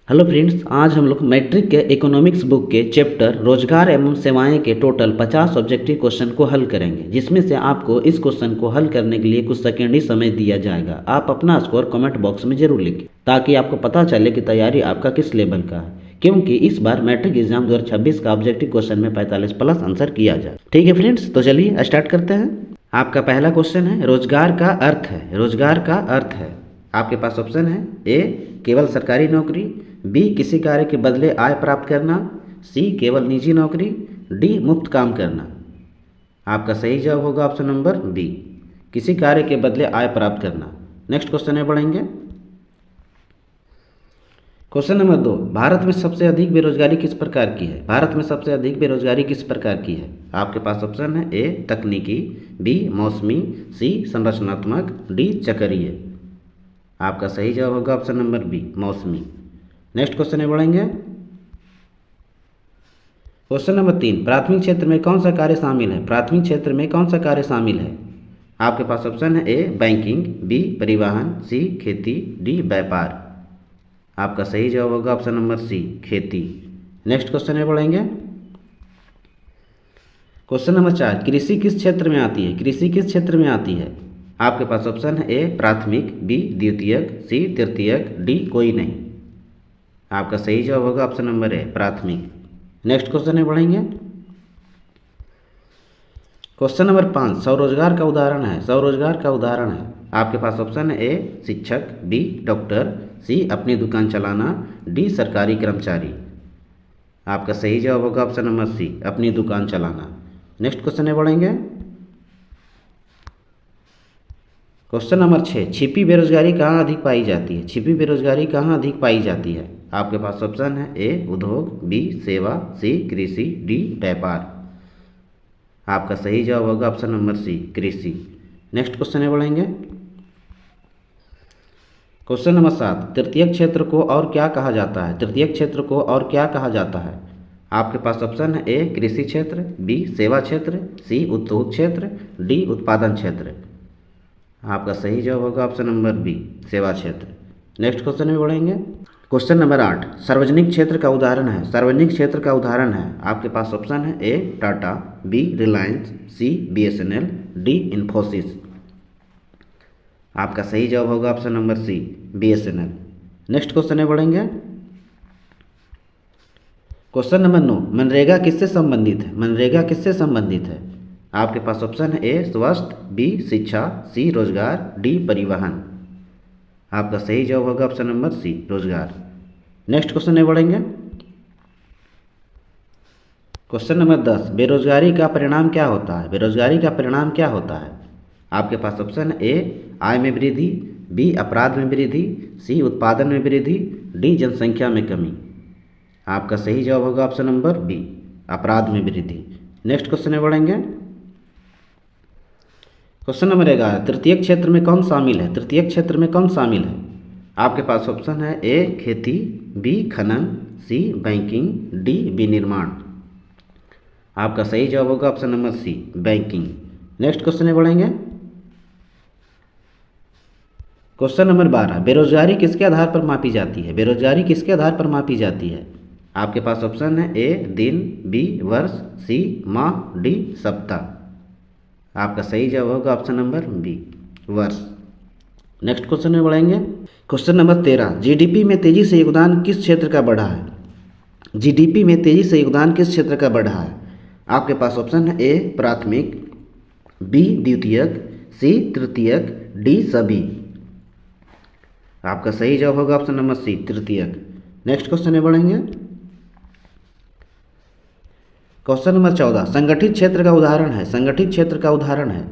Hello friends, आज हम लोग मैट्रिक के इकोनॉमिक्स बुक के चैप्टर रोजगार एवं सेवाएं के टोटल 50 ऑब्जेक्टिव क्वेश्चन को हल करेंगे, जिसमें से आपको इस क्वेश्चन को हल करने के लिए कुछ सेकेंड ही समय दिया जाएगा। आप अपना स्कोर कमेंट बॉक्स में जरूर लिखें ताकि आपको पता चले कि तैयारी आपका किस लेवल का है, क्योंकि इस बार मैट्रिक एग्जाम 2026 का ऑब्जेक्टिव क्वेश्चन में 45+ आंसर किया जाए। ठीक है फ्रेंड्स, तो चलिए स्टार्ट करते हैं। आपका पहला क्वेश्चन है रोजगार का अर्थ है। रोजगार का अर्थ है, आपके पास ऑप्शन है ए केवल सरकारी नौकरी, बी किसी कार्य के बदले आय प्राप्त करना, सी केवल निजी नौकरी, डी मुफ्त काम करना। आपका सही जवाब होगा ऑप्शन नंबर बी, किसी कार्य के बदले आय प्राप्त करना। नेक्स्ट क्वेश्चन में बढ़ेंगे। क्वेश्चन नंबर 2, भारत में सबसे अधिक बेरोजगारी किस प्रकार की है। भारत में सबसे अधिक बेरोजगारी किस प्रकार की है। आपके पास ऑप्शन है ए तकनीकी, बी मौसमी, सी संरचनात्मक, डी चक्रीय। आपका सही जवाब होगा ऑप्शन नंबर बी मौसमी। नेक्स्ट क्वेश्चन में बढ़ेंगे। क्वेश्चन नंबर 3, प्राथमिक क्षेत्र में कौन सा कार्य शामिल है। प्राथमिक क्षेत्र में कौन सा कार्य शामिल है। आपके पास ऑप्शन है ए बैंकिंग, बी परिवहन, सी खेती, डी व्यापार। आपका सही जवाब होगा ऑप्शन नंबर सी खेती। नेक्स्ट क्वेश्चन में बढ़ेंगे। क्वेश्चन नंबर 4, कृषि किस क्षेत्र में आती है। कृषि किस क्षेत्र में आती है। आपके पास ऑप्शन है ए प्राथमिक, बी द्वितीयक, सी तृतीयक, डी कोई नहीं। आपका सही जवाब होगा ऑप्शन नंबर ए प्राथमिक। नेक्स्ट क्वेश्चन में बढ़ेंगे। क्वेश्चन नंबर 5, स्वरोजगार का उदाहरण है। स्वरोजगार का उदाहरण है, आपके पास ऑप्शन है ए शिक्षक, बी डॉक्टर, सी अपनी दुकान चलाना, डी सरकारी कर्मचारी। आपका सही जवाब होगा ऑप्शन नंबर सी अपनी दुकान चलाना। नेक्स्ट क्वेश्चन में बढ़ेंगे। क्वेश्चन नंबर 6, छिपी बेरोजगारी कहाँ अधिक पाई जाती है। छिपी बेरोजगारी कहाँ अधिक पाई जाती है। आपके पास ऑप्शन है ए उद्योग, बी सेवा, सी कृषि, डी व्यापार। आपका सही जवाब होगा ऑप्शन नंबर सी कृषि। नेक्स्ट क्वेश्चन में बढ़ेंगे। क्वेश्चन नंबर 7, तृतीयक क्षेत्र को और क्या कहा जाता है। तृतीयक क्षेत्र को और क्या कहा जाता है। आपके पास ऑप्शन है ए कृषि क्षेत्र, बी सेवा क्षेत्र, सी उद्योग क्षेत्र, डी उत्पादन क्षेत्र। आपका सही जवाब होगा ऑप्शन नंबर बी सेवा क्षेत्र। नेक्स्ट क्वेश्चन में बढ़ेंगे। क्वेश्चन नंबर 8, सार्वजनिक क्षेत्र का उदाहरण है। सार्वजनिक क्षेत्र का उदाहरण है, आपके पास ऑप्शन है A Tata, B Reliance, C BSNL, D Infosys. आपका सही जवाब होगा option number C BSNL। Next question में बढ़ेंगे। क्वेश्चन नंबर 9, मनरेगा किससे संबंधित है। मनरेगा किससे संबंधित है। आपके पास ऑप्शन है ए स्वास्थ्य, बी शिक्षा, सी रोजगार, डी परिवहन। आपका सही जवाब होगा ऑप्शन नंबर सी रोजगार। नेक्स्ट क्वेश्चन में बढ़ेंगे। क्वेश्चन नंबर 10, बेरोजगारी का परिणाम क्या होता है। बेरोजगारी का परिणाम क्या होता है। आपके पास ऑप्शन है ए आय में वृद्धि, बी अपराध में वृद्धि, सी उत्पादन में वृद्धि, डी जनसंख्या में कमी। आपका सही जवाब होगा ऑप्शन नंबर बी अपराध में वृद्धि। नेक्स्ट क्वेश्चन में बढ़ेंगे। क्वेश्चन नंबर 11, तृतीयक क्षेत्र में कौन शामिल है। तृतीयक क्षेत्र में कौन शामिल है। आपके पास ऑप्शन है ए खेती, बी खनन, सी बैंकिंग, डी विनिर्माण। आपका सही जवाब होगा option number C banking. Next question में बढ़ेंगे। क्वेश्चन नंबर 12, बेरोजगारी किसके आधार पर मापी जाती है। बेरोजगारी किसके आधार पर मापी जाती है। आपके पास ऑप्शन है ए दिन, बी वर्ष, सी माह, डी सप्ताह। आपका सही जवाब होगा ऑप्शन नंबर बी वर्ष। नेक्स्ट क्वेश्चन में बढ़ेंगे। क्वेश्चन नंबर 13, जीडीपी में तेजी से योगदान किस क्षेत्र का बढ़ा है। जीडीपी में तेजी से योगदान किस क्षेत्र का बढ़ा है। आपके पास ऑप्शन है ए प्राथमिक, बी द्वितीयक, सी तृतीयक, डी सभी। आपका सही जवाब होगा ऑप्शन नंबर सी तृतीयक। नेक्स्ट क्वेश्चन में बढ़ेंगे। क्वेश्चन नंबर 14, संगठित क्षेत्र का उदाहरण है। संगठित क्षेत्र का उदाहरण है,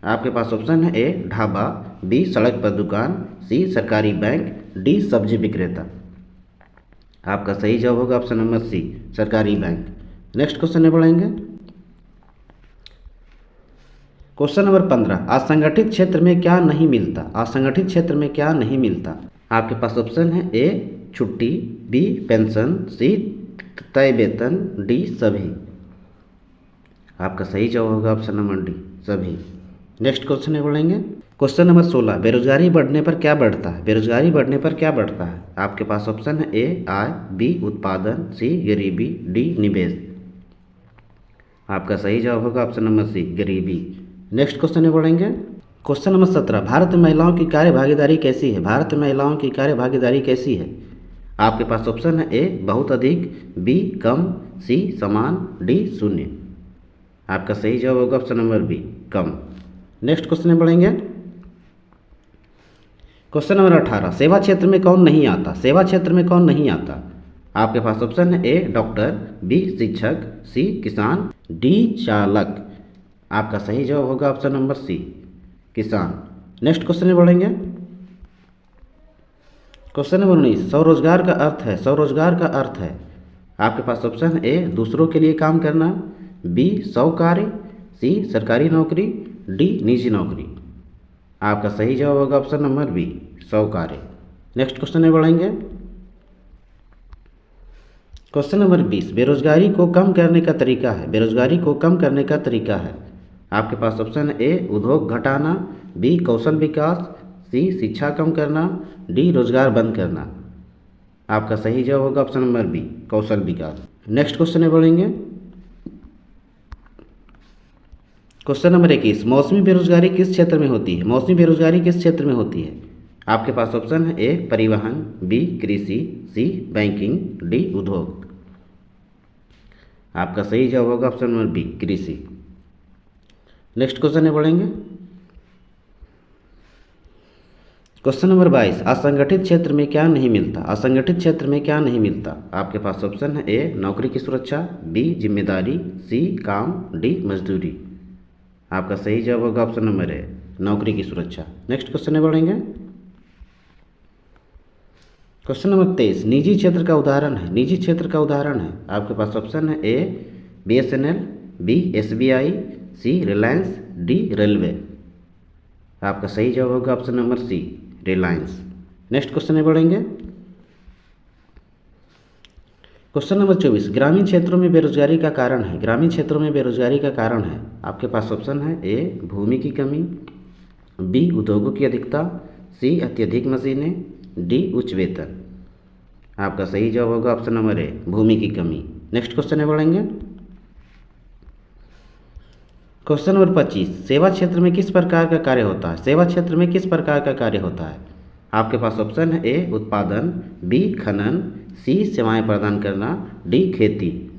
आपके पास ऑप्शन है ए ढाबा, बी सड़क पर दुकान, सी सरकारी बैंक, डी सब्जी विक्रेता। आपका सही जवाब होगा ऑप्शन नंबर सी सरकारी बैंक। नेक्स्ट क्वेश्चन में बढ़ेंगे। क्वेश्चन नंबर 15, असंगठित क्षेत्र में क्या नहीं मिलता। असंगठित क्षेत्र में क्या नहीं मिलता। आपके पास ऑप्शन है ए छुट्टी, बी पेंशन, सी तय वेतन, डी सभी। आपका सही जवाब होगा ऑप्शन नंबर डी सभी। नेक्स्ट क्वेश्चन में बढ़ेंगे। क्वेश्चन नंबर 16, बेरोजगारी बढ़ने पर क्या बढ़ता है? बेरोजगारी बढ़ने पर क्या बढ़ता है? आपके पास ऑप्शन है ए आय, बी उत्पादन, सी गरीबी, डी निवेश। आपका सही जवाब होगा ऑप्शन नंबर सी गरीबी। नेक्स्ट क्वेश्चन में बढ़ेंगे। क्वेश्चन नंबर 17, भारत में महिलाओं की कार्य भागीदारी कैसी है? भारत में महिलाओं की कार्य भागीदारी कैसी है? आपके पास ऑप्शन है ए बहुत अधिक, बी कम, सी समान, डी शून्य। आपका सही जवाब होगा ऑप्शन नंबर बी कम। नेक्स्ट क्वेश्चन में बढ़ेंगे। क्वेश्चन नंबर 18, सेवा क्षेत्र में कौन नहीं आता? सेवा क्षेत्र में कौन नहीं आता? आपके पास ऑप्शन है ए डॉक्टर, बी शिक्षक, सी किसान, डी चालक। आपका सही जवाब होगा ऑप्शन नंबर सी किसान। नेक्स्ट क्वेश्चन में बढ़ेंगे। क्वेश्चन नंबर 19, स्वरोजगार का अर्थ है। स्वरोजगार का अर्थ है। आपके पास ऑप्शन है ए दूसरों के लिए काम करना, बी स्वकार्य, सी सरकारी नौकरी, डी निजी नौकरी। आपका सही जवाब होगा ऑप्शन नंबर बी स्वकार्य। नेक्स्ट क्वेश्चन में बढ़ेंगे। क्वेश्चन नंबर 20, बेरोजगारी को कम करने का तरीका है। बेरोजगारी को कम करने का तरीका है। आपके पास ऑप्शन है ए उद्योग घटाना, बी कौशल विकास, सी शिक्षा कम करना, डी रोजगार बंद करना। आपका सही जवाब होगा ऑप्शन नंबर बी कौशल विकास। नेक्स्ट क्वेश्चन में बढ़ेंगे। क्वेश्चन नंबर 21, मौसमी बेरोजगारी किस क्षेत्र में होती है? मौसमी बेरोजगारी किस क्षेत्र में होती है? आपके पास ऑप्शन है ए परिवहन, बी कृषि, सी बैंकिंग, डी उद्योग। आपका सही जवाब होगा ऑप्शन नंबर बी कृषि। नेक्स्ट क्वेश्चन में बढ़ेंगे। क्वेश्चन नंबर 22, असंगठित क्षेत्र में क्या नहीं मिलता? असंगठित क्षेत्र में क्या नहीं मिलता? आपके पास ऑप्शन है ए नौकरी की सुरक्षा, बी जिम्मेदारी, सी काम, डी मजदूरी। आपका सही जवाब होगा ऑप्शन नंबर ए नौकरी की सुरक्षा। नेक्स्ट क्वेश्चन में बढ़ेंगे। क्वेश्चन नंबर 23, निजी क्षेत्र का उदाहरण है। निजी क्षेत्र का उदाहरण है। आपके पास ऑप्शन है A BSNL, B SBI, C Reliance, D railway. आपका सही जवाब होगा option number C Reliance. Next question में बढ़ेंगे। क्वेश्चन नंबर 24, ग्रामीण क्षेत्रों में बेरोजगारी का कारण है। ग्रामीण क्षेत्रों में बेरोजगारी का कारण है। आपके पास ऑप्शन है ए भूमि की कमी, बी उद्योगों की अधिकता, सी अत्यधिक मशीनें, डी उच्च वेतन। आपका सही जवाब होगा ऑप्शन नंबर ए भूमि की कमी। नेक्स्ट क्वेश्चन में बढ़ेंगे। क्वेश्चन नंबर 25, सेवा क्षेत्र में किस प्रकार का कार्य होता है? सेवा क्षेत्र में किस प्रकार का कार्य होता है? आपके पास ऑप्शन है ए उत्पादन, बी खनन, सी सेवाएं प्रदान करना, डी खेती।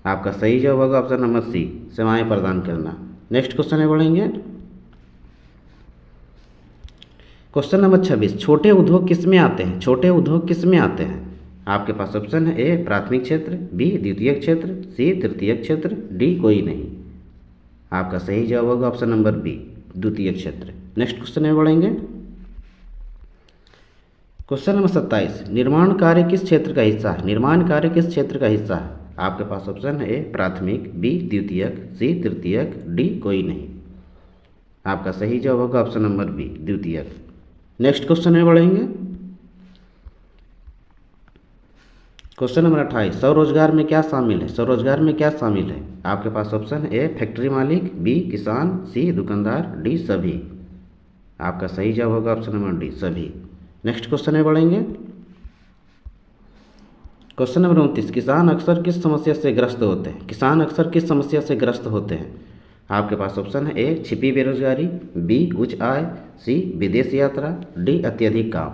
आपका सही जवाब होगा ऑप्शन नंबर सी सेवाएं प्रदान करना। नेक्स्ट क्वेश्चन में बढ़ेंगे। क्वेश्चन नंबर 26, छोटे उद्योग किस में आते हैं? छोटे उद्योग किस में आते हैं? आपके पास ऑप्शन है ए प्राथमिक क्षेत्र, बी द्वितीयक क्षेत्र, सी तृतीयक क्षेत्र, डी कोई नहीं। आपका सही जवाब होगा ऑप्शन नंबर बी द्वितीयक क्षेत्र। नेक्स्ट क्वेश्चन में बढ़ेंगे। क्वेश्चन नंबर 27, निर्माण कार्य किस क्षेत्र का हिस्सा है? निर्माण कार्य किस क्षेत्र का हिस्सा है? आपके पास ऑप्शन है ए प्राथमिक, बी द्वितीयक, सी तृतीयक, डी कोई नहीं। आपका सही जवाब होगा ऑप्शन नंबर बी द्वितीयक। नेक्स्ट क्वेश्चन में बढ़ेंगे। क्वेश्चन नंबर 28, स्वरोजगार में क्या शामिल है? स्वरोजगार में क्या शामिल है? आपके पास ऑप्शन है ए फैक्ट्री मालिक, बी किसान, सी दुकानदार, डी सभी। आपका सही जवाब होगा ऑप्शन नंबर डी सभी। नेक्स्ट क्वेश्चन में बढ़ेंगे। क्वेश्चन नंबर 29, किसान अक्सर किस समस्या से ग्रस्त होते हैं? किसान अक्सर किस समस्या से ग्रस्त होते हैं? आपके पास ऑप्शन है ए छिपी बेरोजगारी, बी उच्च आय, सी विदेश यात्रा, डी अत्यधिक काम।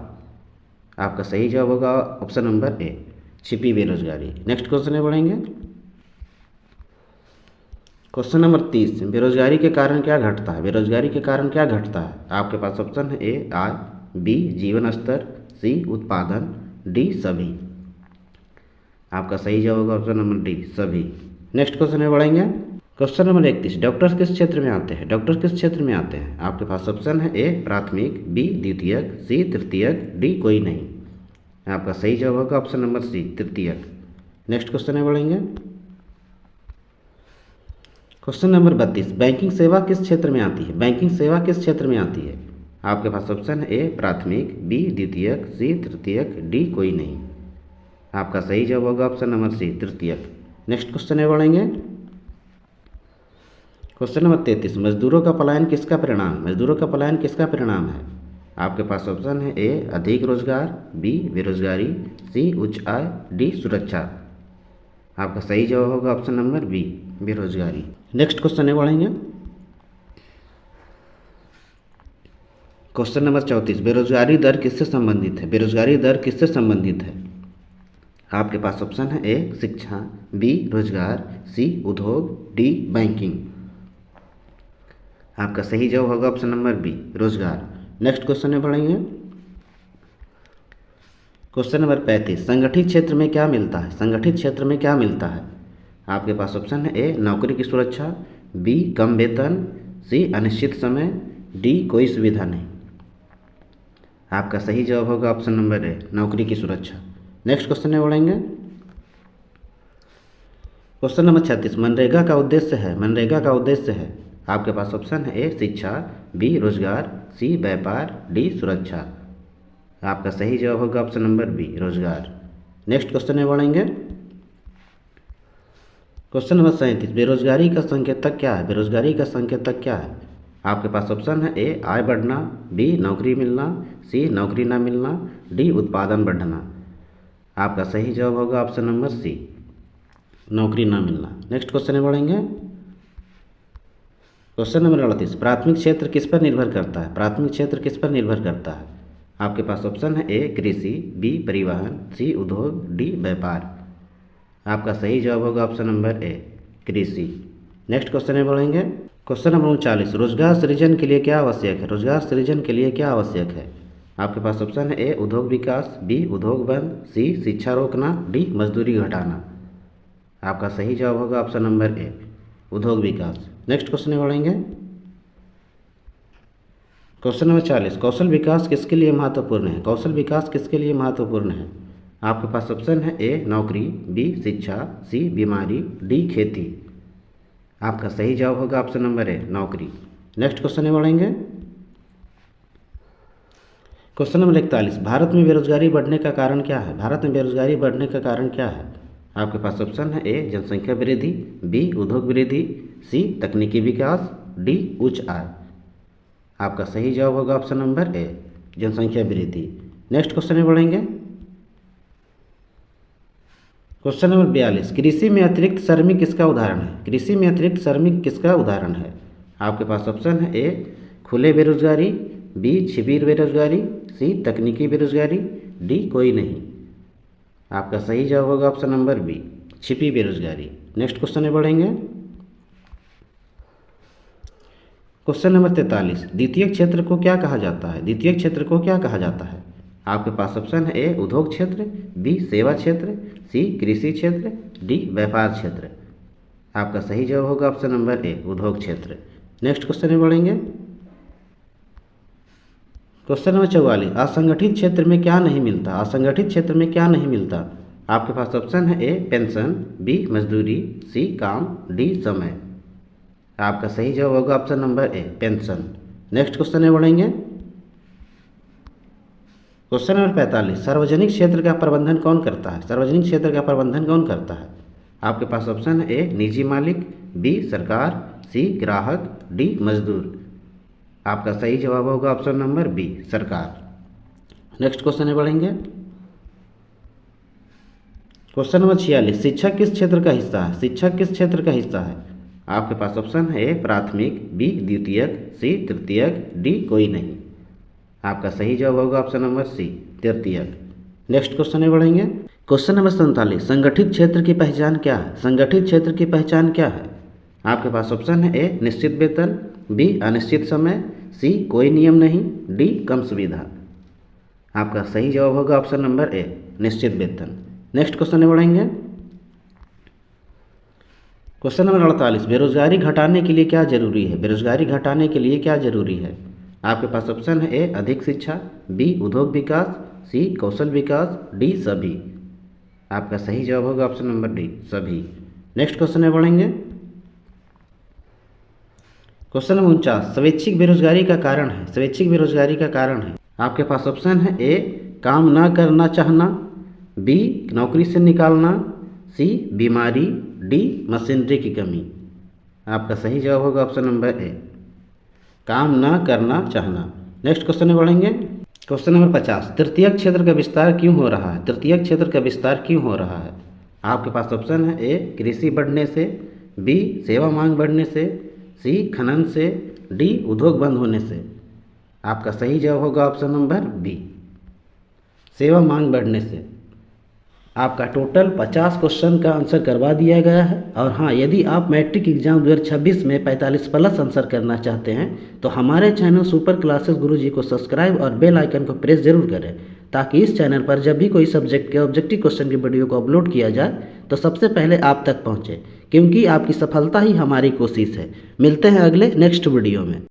आपका सही जवाब होगा ऑप्शन नंबर ए छिपी बेरोजगारी। नेक्स्ट क्वेश्चन में बढ़ेंगे। क्वेश्चन नंबर 30, बेरोजगारी के कारण क्या घटता है? बेरोजगारी के कारण क्या घटता है? आपके पास ऑप्शन है ए आय, बी जीवन स्तर, सी उत्पादन, डी सभी। आपका सही जवाब होगा ऑप्शन नंबर डी सभी। नेक्स्ट क्वेश्चन में बढ़ेंगे। क्वेश्चन नंबर 31, डॉक्टर्स किस क्षेत्र में आते हैं? डॉक्टर किस क्षेत्र में आते हैं? आपके पास ऑप्शन है ए प्राथमिक, बी द्वितीयक, सी तृतीयक, डी कोई नहीं। आपका सही जवाब होगा ऑप्शन नंबर सी तृतीयक। नेक्स्ट क्वेश्चन में बढ़ेंगे। क्वेश्चन नंबर 32, बैंकिंग सेवा किस क्षेत्र में आती है? बैंकिंग सेवा किस क्षेत्र में आती है? आपके पास ऑप्शन है ए प्राथमिक, बी द्वितीयक, सी तृतीयक, डी कोई नहीं। आपका सही जवाब होगा ऑप्शन नंबर सी तृतीयक। नेक्स्ट क्वेश्चन में बढ़ेंगे। क्वेश्चन नंबर 33, मजदूरों का पलायन किसका परिणाम, मजदूरों का पलायन किसका परिणाम है। आपके पास ऑप्शन है ए अधिक रोजगार, बी बेरोजगारी, सी उच्च आय, डी सुरक्षा। आपका सही जवाब होगा ऑप्शन नंबर बी बेरोजगारी। नेक्स्ट क्वेश्चन है बढ़ेंगे। क्वेश्चन नंबर 34, बेरोजगारी दर किससे संबंधित है, बेरोजगारी दर किससे संबंधित है। आपके पास ऑप्शन है ए शिक्षा, बी रोजगार, सी उद्योग, डी बैंकिंग। आपका सही जवाब होगा ऑप्शन नंबर बी रोजगार। नेक्स्ट क्वेश्चन में बढ़ेंगे। क्वेश्चन नंबर 35, संगठित क्षेत्र में क्या मिलता है, संगठित क्षेत्र में क्या मिलता है। आपके पास ऑप्शन है ए नौकरी की सुरक्षा, बी कम वेतन, सी अनिश्चित समय, डी कोई सुविधा नहीं। आपका सही जवाब होगा ऑप्शन नंबर ए नौकरी की सुरक्षा। नेक्स्ट क्वेश्चन में बढ़ेंगे। क्वेश्चन नंबर 36, मनरेगा का उद्देश्य है, मनरेगा का उद्देश्य है। आपके पास ऑप्शन है ए शिक्षा, बी रोजगार, सी व्यापार, डी सुरक्षा। आपका सही जवाब होगा ऑप्शन नंबर बी रोजगार। नेक्स्ट क्वेश्चन में बढ़ेंगे। क्वेश्चन नंबर 37, बेरोजगारी का संकेतक क्या है, बेरोजगारी का संकेतक क्या है। आपके पास ऑप्शन है ए आय बढ़ना, बी नौकरी मिलना, सी नौकरी ना मिलना, डी उत्पादन बढ़ना। आपका सही जवाब होगा ऑप्शन नंबर सी नौकरी ना मिलना। नेक्स्ट क्वेश्चन में बढ़ेंगे। क्वेश्चन नंबर 38, प्राथमिक क्षेत्र किस पर निर्भर करता है, प्राथमिक क्षेत्र किस पर निर्भर करता है। आपके पास ऑप्शन है ए कृषि, बी परिवहन, सी उद्योग, डी व्यापार। आपका सही जवाब होगा ऑप्शन नंबर ए कृषि। नेक्स्ट क्वेश्चन में बढ़ेंगे। क्वेश्चन नंबर 39, रोजगार सृजन के लिए क्या आवश्यक है, रोजगार सृजन के लिए क्या आवश्यक है। आपके पास ऑप्शन है ए उद्योग विकास, बी उद्योग बंद, सी शिक्षा रोकना, डी मजदूरी घटाना। आपका सही जवाब होगा ऑप्शन नंबर ए उद्योग विकास। नेक्स्ट क्वेश्चन में बढ़ेंगे। क्वेश्चन नंबर 40, कौशल विकास किसके लिए महत्वपूर्ण है, कौशल विकास किसके लिए महत्वपूर्ण है। आपके पास ऑप्शन है ए नौकरी, बी शिक्षा, सी बीमारी, डी खेती। आपका सही जवाब होगा ऑप्शन नंबर ए नौकरी। नेक्स्ट क्वेश्चन में बढ़ेंगे। क्वेश्चन नंबर 41, भारत में बेरोजगारी बढ़ने का कारण क्या है, भारत में बेरोजगारी बढ़ने का कारण क्या है। आपके पास ऑप्शन है ए जनसंख्या वृद्धि, बी उद्योग वृद्धि, सी तकनीकी विकास, डी उच्च आय। आपका सही जवाब होगा ऑप्शन नंबर ए जनसंख्या वृद्धि। नेक्स्ट क्वेश्चन में बढ़ेंगे। क्वेश्चन नंबर 42, कृषि में अतिरिक्त श्रमिक किसका उदाहरण है, कृषि में अतिरिक्त श्रमिक किसका उदाहरण है। आपके पास ऑप्शन है ए खुले बेरोजगारी, बी छिपी बेरोजगारी, सी तकनीकी बेरोजगारी, डी कोई नहीं। आपका सही जवाब होगा ऑप्शन नंबर बी छिपी बेरोजगारी। नेक्स्ट क्वेश्चन में बढ़ेंगे। क्वेश्चन नंबर 43, द्वितीय क्षेत्र को क्या कहा जाता है, द्वितीय क्षेत्र को क्या कहा जाता है। आपके पास ऑप्शन है ए उद्योग क्षेत्र, बी सेवा क्षेत्र, सी कृषि क्षेत्र, डी व्यापार क्षेत्र। आपका सही जवाब होगा ऑप्शन नंबर ए उद्योग क्षेत्र। नेक्स्ट क्वेश्चन में बढ़ेंगे। क्वेश्चन नंबर 44, असंगठित क्षेत्र में क्या नहीं मिलता, असंगठित क्षेत्र में क्या नहीं मिलता। आपके पास ऑप्शन है ए पेंशन, बी मजदूरी, सी काम, डी समय। आपका सही जवाब होगा option number A pension. Next question में बढ़ेंगे। क्वेश्चन नंबर 45, सार्वजनिक क्षेत्र का प्रबंधन कौन करता है, सार्वजनिक क्षेत्र का प्रबंधन कौन करता है। आपके पास ऑप्शन है ए निजी मालिक, बी सरकार, सी ग्राहक, डी मजदूर। आपका सही जवाब होगा ऑप्शन नंबर बी सरकार। नेक्स्ट क्वेश्चन में बढ़ेंगे। क्वेश्चन नंबर 46, शिक्षक किस क्षेत्र का हिस्सा है, शिक्षक किस क्षेत्र का हिस्सा है। आपके पास ऑप्शन है ए प्राथमिक, बी द्वितीयक, सी तृतीयक, डी कोई नहीं। आपका सही जवाब होगा ऑप्शन नंबर सी तृतीयक। नेक्स्ट क्वेश्चन में बढ़ेंगे। क्वेश्चन नंबर 47, संगठित क्षेत्र की पहचान क्या है, संगठित क्षेत्र की पहचान क्या है। आपके पास ऑप्शन है ए निश्चित वेतन, बी अनिश्चित समय, सी कोई नियम नहीं, डी कम सुविधा। आपका सही जवाब होगा ऑप्शन नंबर ए निश्चित वेतन। नेक्स्ट क्वेश्चन में बढ़ेंगे। क्वेश्चन नंबर 48, बेरोजगारी घटाने के लिए क्या जरूरी है, बेरोजगारी घटाने के लिए क्या जरूरी है। आपके पास ऑप्शन है ए अधिक शिक्षा, बी उद्योग विकास, सी कौशल विकास, डी सभी। आपका सही जवाब होगा ऑप्शन नंबर डी सभी। नेक्स्ट क्वेश्चन में बढ़ेंगे। क्वेश्चन नंबर 49, स्वैच्छिक बेरोजगारी का कारण है, स्वैच्छिक बेरोजगारी का कारण है। आपके पास ऑप्शन है ए काम न करना चाहना, बी नौकरी से निकालना, सी बीमारी, डी मशीनरी की कमी। आपका सही जवाब होगा ऑप्शन नंबर ए, काम ना करना चाहना। नेक्स्ट क्वेश्चन में बढ़ेंगे। क्वेश्चन नंबर 50, तृतीयक क्षेत्र का विस्तार क्यों हो रहा है? तृतीयक क्षेत्र का विस्तार क्यों हो रहा है? आपके पास ऑप्शन है, ए कृषि बढ़ने से, बी सेवा मांग बढ़ने से, सी खनन से, डी उद्योग बंद होने से। आपका सही जवाब होगा ऑप्शन नंबर बी, सेवा मांग बढ़ने से। आपका टोटल 50 क्वेश्चन का आंसर करवा दिया गया है। और हाँ, यदि आप मैट्रिक एग्जाम 2026 में 45 प्लस आंसर करना चाहते हैं तो हमारे चैनल सुपर क्लासेस गुरुजी को सब्सक्राइब और बेल आइकन को प्रेस जरूर करें, ताकि इस चैनल पर जब भी कोई सब्जेक्ट के ऑब्जेक्टिव क्वेश्चन की वीडियो को अपलोड किया जाए तो सबसे पहले आप तक पहुँचे, क्योंकि आपकी सफलता ही हमारी कोशिश है। मिलते हैं अगले नेक्स्ट वीडियो में।